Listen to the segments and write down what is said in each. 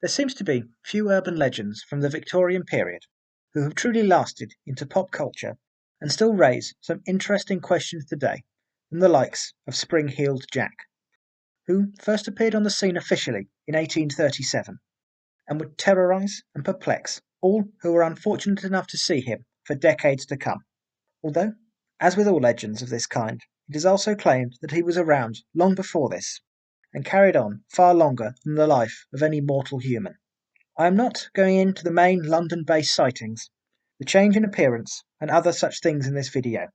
There seems to be few urban legends from the Victorian period who have truly lasted into pop culture and still raise some interesting questions today than the likes of Spring-Heeled Jack, who first appeared on the scene officially in 1837 and would terrorise and perplex all who were unfortunate enough to see him for decades to come. Although, as with all legends of this kind, it is also claimed that he was around long before this and carried on far longer than the life of any mortal human. I am not going into the main London-based sightings, the change in appearance, and other such things in this video,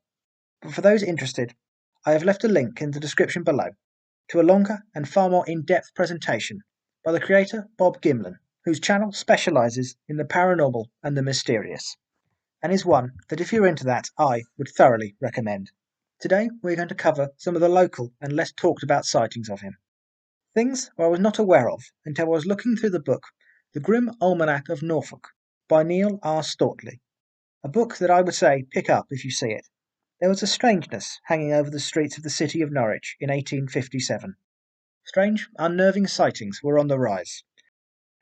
but for those interested, I have left a link in the description below to a longer and far more in-depth presentation by the creator Bob Gimlin, whose channel specialises in the paranormal and the mysterious, and is one that if you're into that, I would thoroughly recommend. Today we're going to cover some of the local and less talked about sightings of him. Things I was not aware of until I was looking through the book The Grim Almanac of Norfolk by Neil R. Stortley, a book that I would say pick up if you see it. There was a strangeness hanging over the streets of the city of Norwich in 1857. Strange, unnerving sightings were on the rise.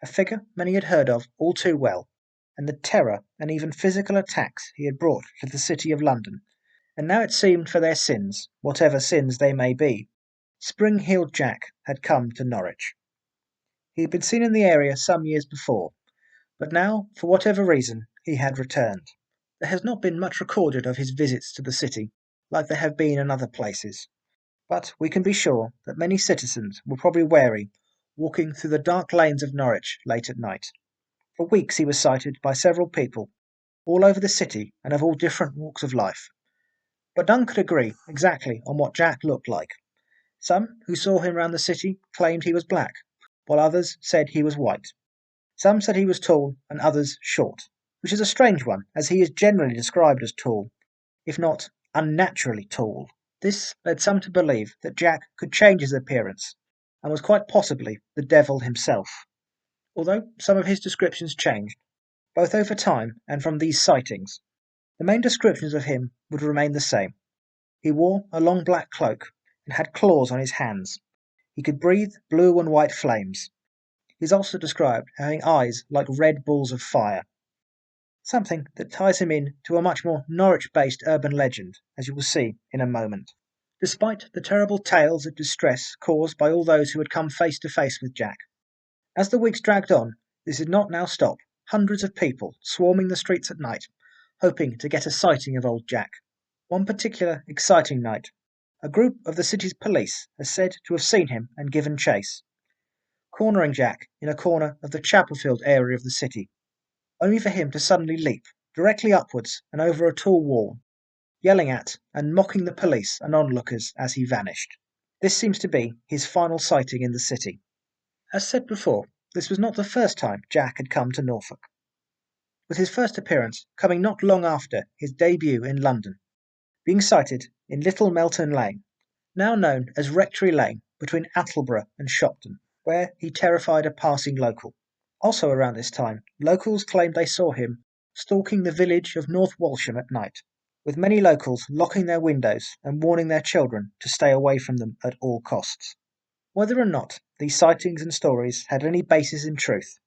A figure many had heard of all too well, and the terror and even physical attacks he had brought to the city of London. And now it seemed for their sins, whatever sins they may be, Spring-Heeled Jack had come to Norwich. He had been seen in the area some years before, but now, for whatever reason, he had returned. There has not been much recorded of his visits to the city, like there have been in other places, but we can be sure that many citizens were probably wary walking through the dark lanes of Norwich late at night. For weeks he was sighted by several people, all over the city and of all different walks of life, but none could agree exactly on what Jack looked like. Some who saw him round the city claimed he was black, while others said he was white. Some said he was tall and others short, which is a strange one, as he is generally described as tall, if not unnaturally tall. This led some to believe that Jack could change his appearance, and was quite possibly the devil himself. Although some of his descriptions changed, both over time and from these sightings, the main descriptions of him would remain the same. He wore a long black cloak and had claws on his hands. He could breathe blue and white flames. He is also described having eyes like red balls of fire, something that ties him in to a much more Norwich-based urban legend, as you will see in a moment. Despite the terrible tales of distress caused by all those who had come face to face with Jack, as the weeks dragged on, this did not now stop hundreds of people swarming the streets at night, hoping to get a sighting of old Jack. One particular exciting night, a group of the city's police is said to have seen him and given chase, cornering Jack in a corner of the Chapelfield area of the city, only for him to suddenly leap directly upwards and over a tall wall, yelling at and mocking the police and onlookers as he vanished. This seems to be his final sighting in the city. As said before, this was not the first time Jack had come to Norfolk, with his first appearance coming not long after his debut in London, being sighted in Little Melton Lane, now known as Rectory Lane, between Attleborough and Shopton, where he terrified a passing local. Also around this time, locals claimed they saw him stalking the village of North Walsham at night, with many locals locking their windows and warning their children to stay away from them at all costs. Whether or not these sightings and stories had any basis in truth,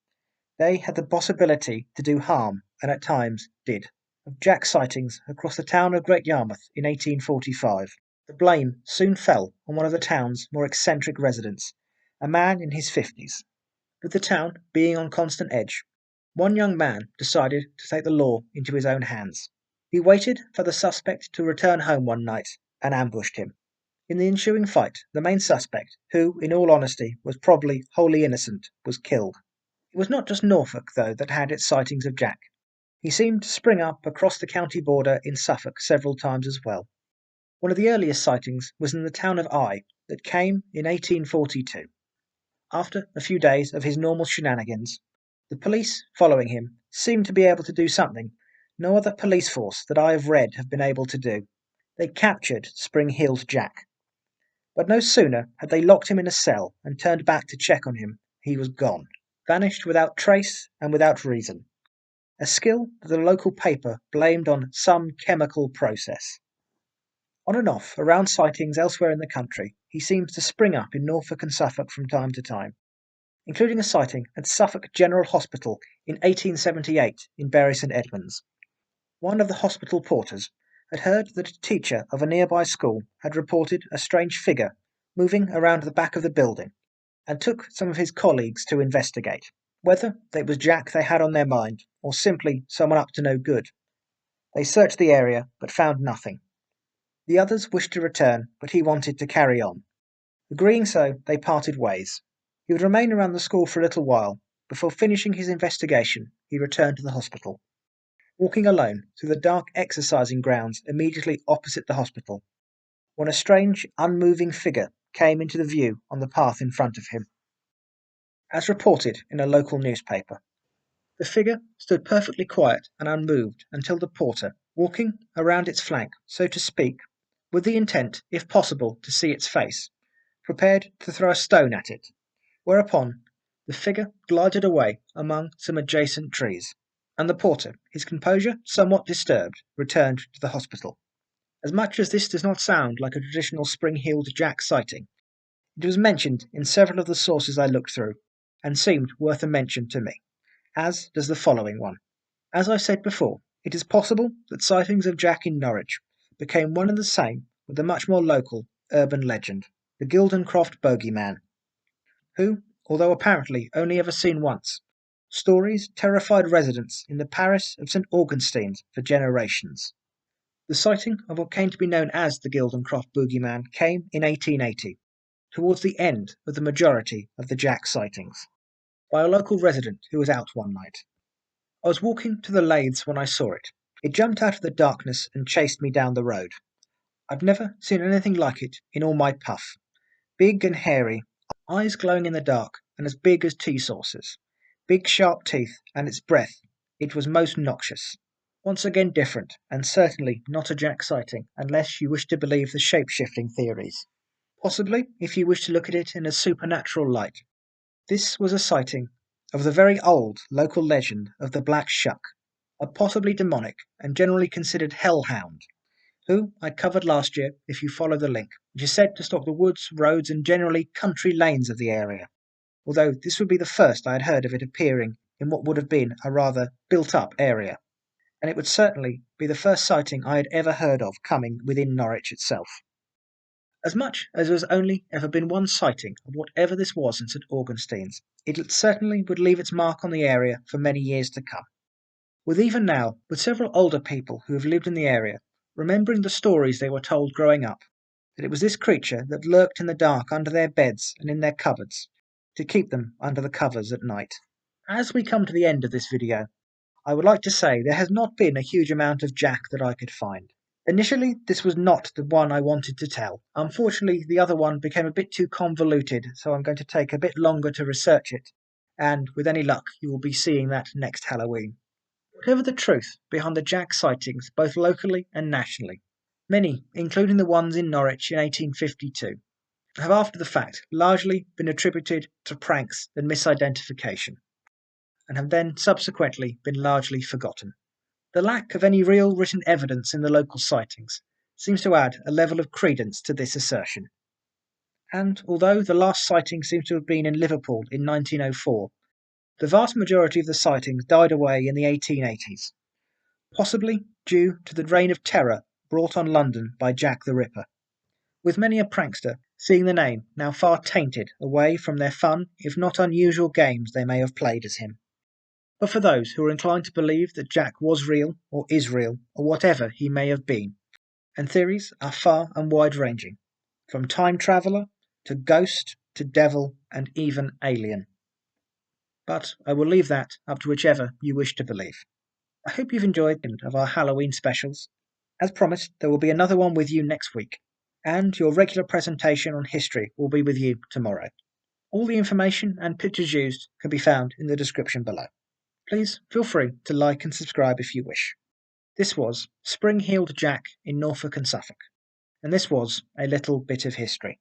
they had the possibility to do harm, and at times did. Of Jack's sightings across the town of Great Yarmouth in 1845, the blame soon fell on one of the town's more eccentric residents, a man in his 50s. With the town being on constant edge, one young man decided to take the law into his own hands. He waited for the suspect to return home one night and ambushed him. In the ensuing fight, the main suspect, who, in all honesty, was probably wholly innocent, was killed. It was not just Norfolk, though, that had its sightings of Jack. He seemed to spring up across the county border in Suffolk several times as well. One of the earliest sightings was in the town of Eye, that came in 1842. After a few days of his normal shenanigans, the police, following him, seemed to be able to do something no other police force that I have read have been able to do. They captured Spring-Heeled Jack. But no sooner had they locked him in a cell and turned back to check on him, he was gone, vanished without trace and without reason. A skill that the local paper blamed on some chemical process. On and off, around sightings elsewhere in the country, he seems to spring up in Norfolk and Suffolk from time to time. including a sighting at Suffolk General Hospital in 1878 in Bury St Edmunds. One of the hospital porters had heard that a teacher of a nearby school had reported a strange figure moving around the back of the building, and took some of his colleagues to investigate. Whether it was Jack they had on their mind, or simply someone up to no good. They searched the area, but found nothing. The others wished to return, but he wanted to carry on. Agreeing so, they parted ways. He would remain around the school for a little while. Before finishing his investigation, he returned to the hospital. Walking alone through the dark exercising grounds immediately opposite the hospital, when a strange, unmoving figure came into the view on the path in front of him. As reported in a local newspaper, the figure stood perfectly quiet and unmoved until the porter, walking around its flank, so to speak, with the intent, if possible, to see its face, prepared to throw a stone at it, whereupon the figure glided away among some adjacent trees, and the porter, his composure somewhat disturbed, returned to the hospital. As much as this does not sound like a traditional spring-heeled Jack sighting, it was mentioned in several of the sources I looked through, and seemed worth a mention to me, as does the following one. As I said before, it is possible that sightings of Jack in Norwich became one and the same with the much more local urban legend, the Gildencroft bogeyman, who, although apparently only ever seen once, stories terrified residents in the parish of St Augustine's for generations. The sighting of what came to be known as the Gildencroft boogeyman came in 1880, towards the end of the majority of the Jack sightings, by a local resident who was out one night. I was walking to the lathes when I saw it. It jumped out of the darkness and chased me down the road. I've never seen anything like it in all my puff. Big and hairy, eyes glowing in the dark and as big as tea saucers, big sharp teeth, and its breath. It was most noxious. Once again different, and certainly not a Jack sighting, unless you wish to believe the shape-shifting theories. Possibly, if you wish to look at it in a supernatural light. This was a sighting of the very old local legend of the Black Shuck, a possibly demonic and generally considered hellhound, who I covered last year if you follow the link, which is said to stalk the woods, roads and generally country lanes of the area, although this would be the first I had heard of it appearing in what would have been a rather built-up area, and it would certainly be the first sighting I had ever heard of coming within Norwich itself. As much as there has only ever been one sighting of whatever this was in St Augustine's, it certainly would leave its mark on the area for many years to come. With several older people who have lived in the area, remembering the stories they were told growing up, that it was this creature that lurked in the dark under their beds and in their cupboards, to keep them under the covers at night. As we come to the end of this video, I would like to say there has not been a huge amount of Jack that I could find. Initially, this was not the one I wanted to tell. Unfortunately, the other one became a bit too convoluted, so I'm going to take a bit longer to research it, and with any luck, you will be seeing that next Halloween. Whatever the truth behind the Jack sightings, both locally and nationally, many, including the ones in Norwich in 1852, have after the fact largely been attributed to pranks and misidentification, and have then subsequently been largely forgotten. The lack of any real written evidence in the local sightings seems to add a level of credence to this assertion. And although the last sighting seems to have been in Liverpool in 1904, the vast majority of the sightings died away in the 1880s, possibly due to the reign of terror brought on London by Jack the Ripper, with many a prankster seeing the name now far tainted away from their fun, if not unusual games they may have played as him. But for those who are inclined to believe that Jack was real, or is real, or whatever he may have been, and theories are far and wide-ranging, from time traveller, to ghost, to devil, and even alien. But I will leave that up to whichever you wish to believe. I hope you've enjoyed of our Halloween specials. As promised, there will be another one with you next week, and your regular presentation on history will be with you tomorrow. All the information and pictures used can be found in the description below. Please feel free to like and subscribe if you wish. This was Spring-Heeled Jack in Norfolk and Suffolk, and this was a little bit of history.